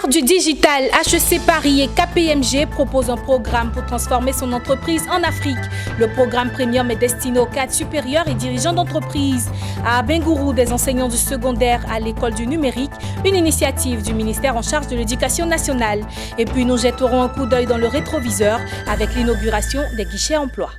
l'ère du digital, HEC Paris et KPMG proposent un programme pour transformer son entreprise en Afrique. Le programme Premium est destiné aux cadres supérieurs et dirigeants d'entreprise. À Bengourou, des enseignants du secondaire à l'école du numérique, une initiative du ministère en charge de l'éducation nationale. Et puis nous jetterons un coup d'œil dans le rétroviseur avec l'inauguration des guichets emploi.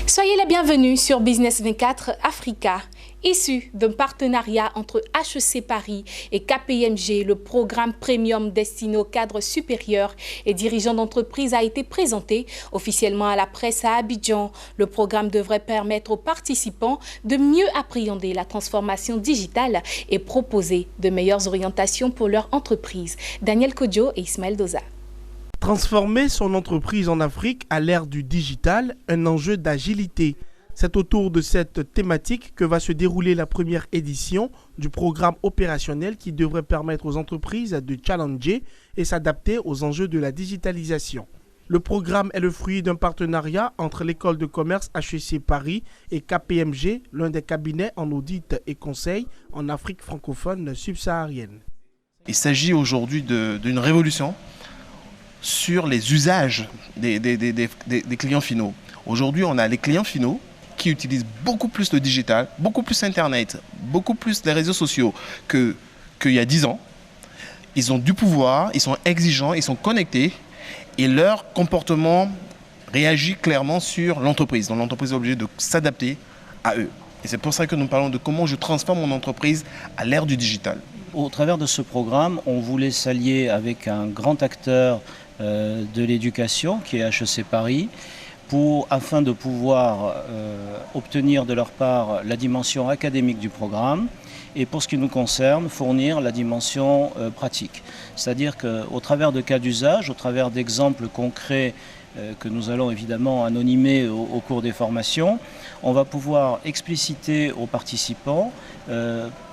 Soyez les bienvenus sur Business 24 Africa. Issu d'un partenariat entre HEC Paris et KPMG, le programme Premium destiné aux cadres supérieurs et dirigeants d'entreprise a été présenté officiellement à la presse à Abidjan. Le programme devrait permettre aux participants de mieux appréhender la transformation digitale et proposer de meilleures orientations pour leur entreprise. Daniel Kodjo et Ismaël Doza. Transformer son entreprise en Afrique à l'ère du digital, un enjeu d'agilité. C'est autour de cette thématique que va se dérouler la première édition du programme opérationnel qui devrait permettre aux entreprises de challenger et s'adapter aux enjeux de la digitalisation. Le programme est le fruit d'un partenariat entre l'école de commerce HEC Paris et KPMG, l'un des cabinets en audit et conseil en Afrique francophone subsaharienne. Il s'agit aujourd'hui d'une révolution sur les usages des clients finaux. Aujourd'hui, on a les clients finaux qui utilisent beaucoup plus le digital, beaucoup plus Internet, beaucoup plus les réseaux sociaux qu'il y a 10 ans. Ils ont du pouvoir, ils sont exigeants, ils sont connectés et leur comportement réagit clairement sur l'entreprise. Donc l'entreprise est obligée de s'adapter à eux. Et c'est pour ça que nous parlons de comment je transforme mon entreprise à l'ère du digital. Au travers de ce programme, on voulait s'allier avec un grand acteur de l'éducation qui est HEC Paris, afin de pouvoir obtenir de leur part la dimension académique du programme et pour ce qui nous concerne, fournir la dimension pratique. C'est-à-dire qu'au travers de cas d'usage, au travers d'exemples concrets que nous allons évidemment anonymer au cours des formations, on va pouvoir expliciter aux participants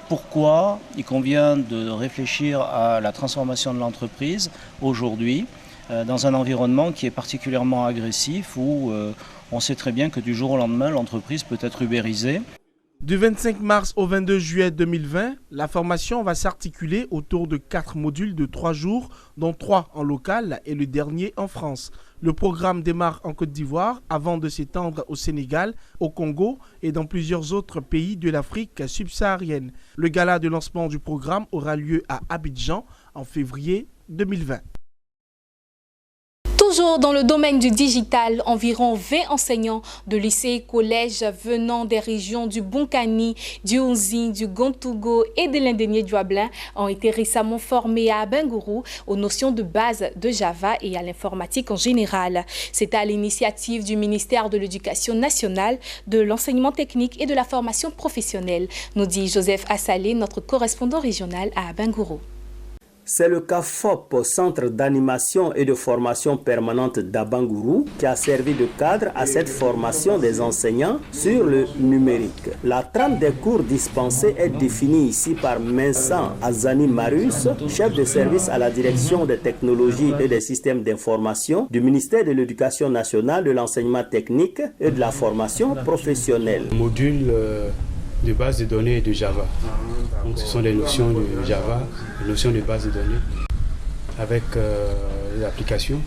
pourquoi il convient de réfléchir à la transformation de l'entreprise aujourd'hui, dans un environnement qui est particulièrement agressif où on sait très bien que du jour au lendemain, l'entreprise peut être ubérisée. Du 25 mars au 22 juillet 2020, la formation va s'articuler autour de 4 modules de 3 jours, dont 3 en local et le dernier en France. Le programme démarre en Côte d'Ivoire avant de s'étendre au Sénégal, au Congo et dans plusieurs autres pays de l'Afrique subsaharienne. Le gala de lancement du programme aura lieu à Abidjan en février 2020. Toujours dans le domaine du digital, environ 20 enseignants de lycées et collèges venant des régions du Bonkani, du Onzi, du Gontougo et de l'Indénié-Douablin ont été récemment formés à Bengourou aux notions de base de Java et à l'informatique en général. C'est à l'initiative du ministère de l'Éducation nationale, de l'enseignement technique et de la formation professionnelle, nous dit Joseph Assalé, notre correspondant régional à Bengourou. C'est le CAFOP, Centre d'animation et de formation permanente d'Abangourou, qui a servi de cadre à cette formation des enseignants sur le numérique. La trame des cours dispensés est définie ici par Vincent Azani Marius, chef de service à la direction des technologies et des systèmes d'information du ministère de l'Éducation nationale, de l'enseignement technique et de la formation professionnelle. Module de base de données de Java. Donc ce sont des notions de Java, des notions de base de données avec les applications.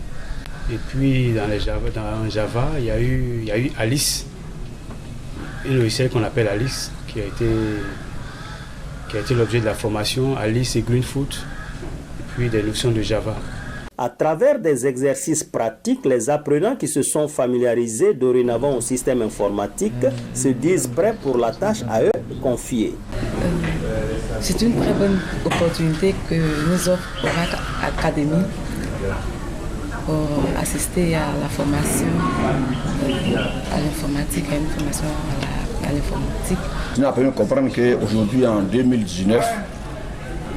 Et puis dans Java, il y a eu Alice, un logiciel qu'on appelle Alice, qui a été l'objet de la formation, Alice et Greenfoot, et puis des notions de Java. À travers des exercices pratiques, les apprenants qui se sont familiarisés dorénavant au système informatique se disent prêts pour la tâche à eux confiée. C'est une très bonne opportunité que nous offre Oracle Academy pour assister à la formation à l'informatique, à une formation à l'informatique. Nous apprenons à comprendre qu'aujourd'hui, en 2019,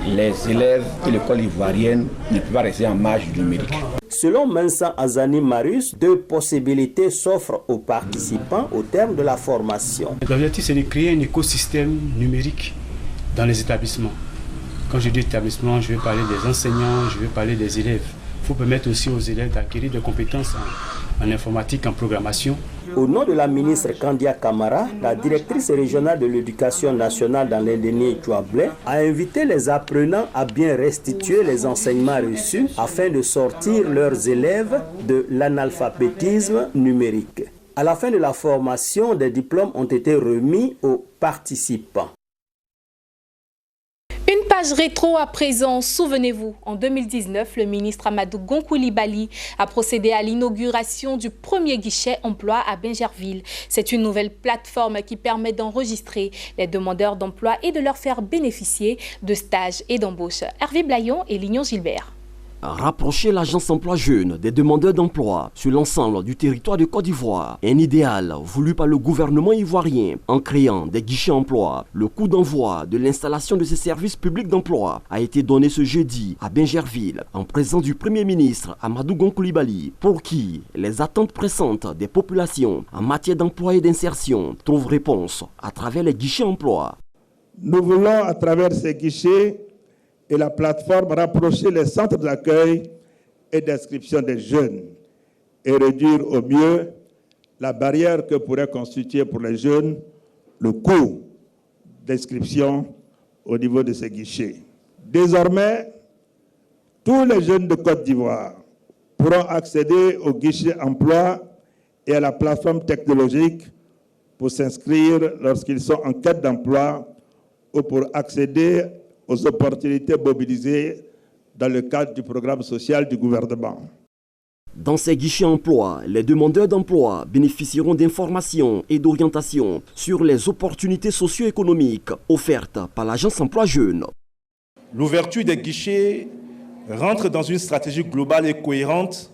les élèves de l'école ivoirienne ne peuvent pas rester en marge du numérique. Selon Vincent Azani Marius, 2 possibilités s'offrent aux participants au terme de la formation. L'objectif, c'est de créer un écosystème numérique dans les établissements. Quand je dis établissement, je vais parler des enseignants, je vais parler des élèves. Il faut permettre aussi aux élèves d'acquérir des compétences en informatique, en programmation. Au nom de la ministre Kandia Kamara, la directrice régionale de l'éducation nationale dans l'Indénié Douablé a invité les apprenants à bien restituer les enseignements reçus afin de sortir leurs élèves de l'analphabétisme numérique. À la fin de la formation, des diplômes ont été remis aux participants. Une page rétro à présent, souvenez-vous, en 2019, le ministre Amadou Gon Coulibaly a procédé à l'inauguration du premier guichet emploi à Bingerville. C'est une nouvelle plateforme qui permet d'enregistrer les demandeurs d'emploi et de leur faire bénéficier de stages et d'embauche. Hervé Blayon et Lignon Gilbert. Rapprocher l'agence emploi jeune des demandeurs d'emploi sur l'ensemble du territoire de Côte d'Ivoire. Un idéal voulu par le gouvernement ivoirien en créant des guichets emploi. Le coup d'envoi de l'installation de ces services publics d'emploi a été donné ce jeudi à Bingerville en présence du Premier ministre Amadou Gon Coulibaly, pour qui les attentes pressantes des populations en matière d'emploi et d'insertion trouvent réponse à travers les guichets emploi. Nous voulons à travers ces guichets et la plateforme rapprocher les centres d'accueil et d'inscription des jeunes et réduire au mieux la barrière que pourrait constituer pour les jeunes le coût d'inscription au niveau de ces guichets. Désormais, tous les jeunes de Côte d'Ivoire pourront accéder au guichet emploi et à la plateforme technologique pour s'inscrire lorsqu'ils sont en quête d'emploi ou pour accéder aux opportunités mobilisées dans le cadre du programme social du gouvernement. Dans ces guichets emploi, les demandeurs d'emploi bénéficieront d'informations et d'orientations sur les opportunités socio-économiques offertes par l'agence emploi jeune. L'ouverture des guichets rentre dans une stratégie globale et cohérente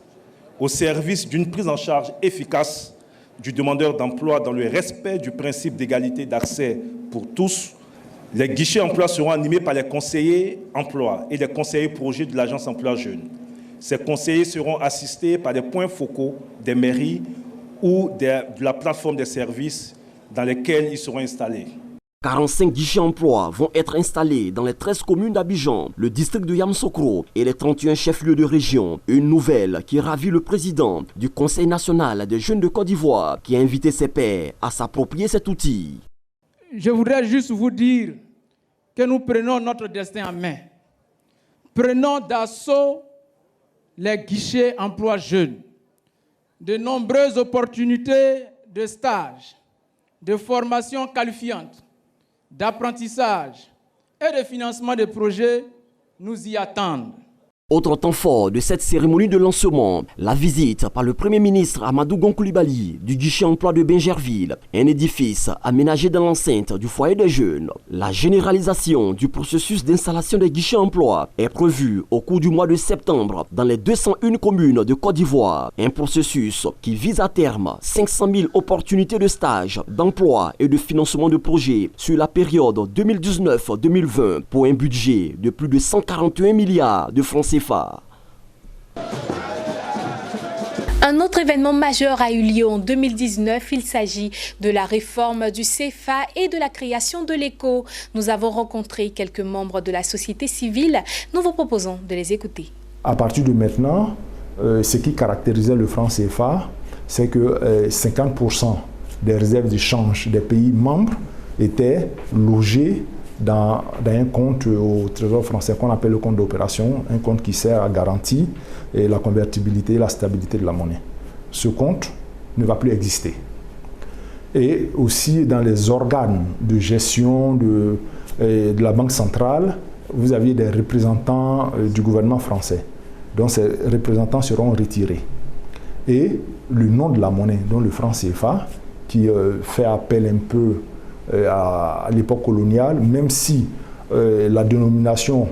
au service d'une prise en charge efficace du demandeur d'emploi dans le respect du principe d'égalité d'accès pour tous. Les guichets emploi seront animés par les conseillers emploi et les conseillers projets de l'agence emploi jeune. Ces conseillers seront assistés par des points focaux des mairies ou de la plateforme des services dans lesquels ils seront installés. 45 guichets emploi vont être installés dans les 13 communes d'Abidjan, le district de Yamoussoukro et les 31 chefs-lieux de région. Une nouvelle qui ravit le président du Conseil national des jeunes de Côte d'Ivoire qui a invité ses pairs à s'approprier cet outil. Je voudrais juste vous dire que nous prenons notre destin en main. Prenons d'assaut les guichets emploi jeunes. De nombreuses opportunités de stage, de formation qualifiante, d'apprentissage et de financement de projets nous y attendent. Autre temps fort de cette cérémonie de lancement, la visite par le Premier ministre Amadou Gon Coulibaly du guichet emploi de Bingerville, un édifice aménagé dans l'enceinte du foyer des jeunes. La généralisation du processus d'installation des guichets emploi est prévue au cours du mois de septembre dans les 201 communes de Côte d'Ivoire. Un processus qui vise à terme 500 000 opportunités de stage, d'emploi et de financement de projets sur la période 2019-2020 pour un budget de plus de 141 milliards de francs CFA. Un autre événement majeur a eu lieu en 2019. Il s'agit de la réforme du CFA et de la création de l'ECO. Nous avons rencontré quelques membres de la société civile. Nous vous proposons de les écouter. À partir de maintenant, ce qui caractérisait le franc CFA, c'est que 50% des réserves d'échange des pays membres étaient logées dans un compte au Trésor français qu'on appelle le compte d'opération, un compte qui sert à garantir la convertibilité et la stabilité de la monnaie. Ce compte ne va plus exister. Et aussi dans les organes de gestion de la Banque centrale, vous aviez des représentants du gouvernement français. Donc ces représentants seront retirés. Et le nom de la monnaie, donc le franc CFA, qui fait appel un peu à l'époque coloniale, même si la dénomination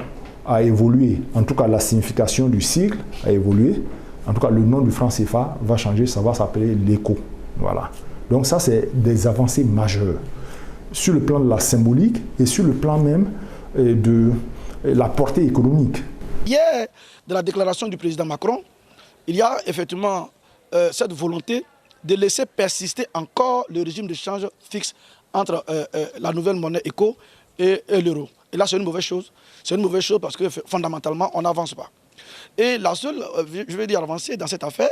a évolué, en tout cas la signification du sigle a évolué, en tout cas le nom du franc CFA va changer, ça va s'appeler l'ECO. Voilà. Donc ça, c'est des avancées majeures sur le plan de la symbolique et sur le plan même de la portée économique. Hier, de la déclaration du président Macron, il y a effectivement cette volonté de laisser persister encore le régime de change fixe entre la nouvelle monnaie ECO et l'euro. Et là, c'est une mauvaise chose. C'est une mauvaise chose parce que fondamentalement, on n'avance pas. Et la seule, je vais dire, avancée dans cette affaire,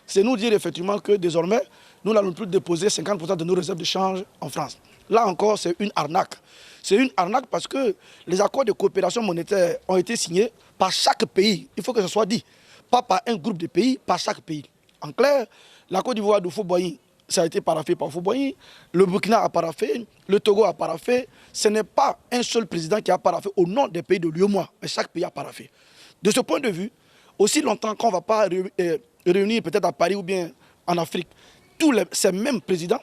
c'est nous dire effectivement que désormais, nous n'allons plus déposer 50% de nos réserves de change en France. Là encore, c'est une arnaque. C'est une arnaque parce que les accords de coopération monétaire ont été signés par chaque pays. Il faut que ce soit dit. Pas par un groupe de pays, par chaque pays. En clair, la Côte d'Ivoire de Houphouët-Boigny, ça a été paraphé par Houphouët-Boigny, le Burkina a paraphé, le Togo a paraphé. Ce n'est pas un seul président qui a paraphé au nom des pays de l'UEMOA, mais chaque pays a paraphé. De ce point de vue, aussi longtemps qu'on ne va pas réunir peut-être à Paris ou bien en Afrique, ces mêmes présidents,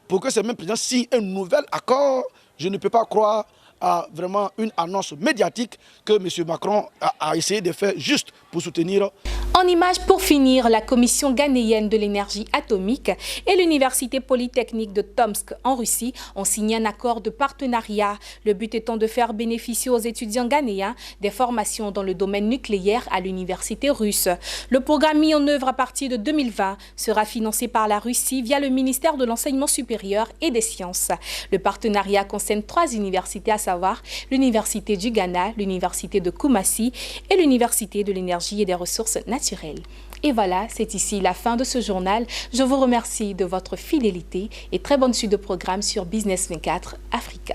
pour que ces mêmes présidents signent un nouvel accord, je ne peux pas croire à vraiment une annonce médiatique que M. Macron a essayé de faire juste pour soutenir. En image, pour finir, la Commission ghanéenne de l'énergie atomique et l'Université polytechnique de Tomsk en Russie ont signé un accord de partenariat. Le but étant de faire bénéficier aux étudiants ghanéens des formations dans le domaine nucléaire à l'université russe. Le programme mis en œuvre à partir de 2020 sera financé par la Russie via le ministère de l'Enseignement supérieur et des Sciences. Le partenariat concerne 3 universités, à savoir l'Université du Ghana, l'Université de Kumasi et l'Université de l'énergie et des ressources naturelles. Et voilà, c'est ici la fin de ce journal. Je vous remercie de votre fidélité et très bonne suite de programme sur Business 24 Africa.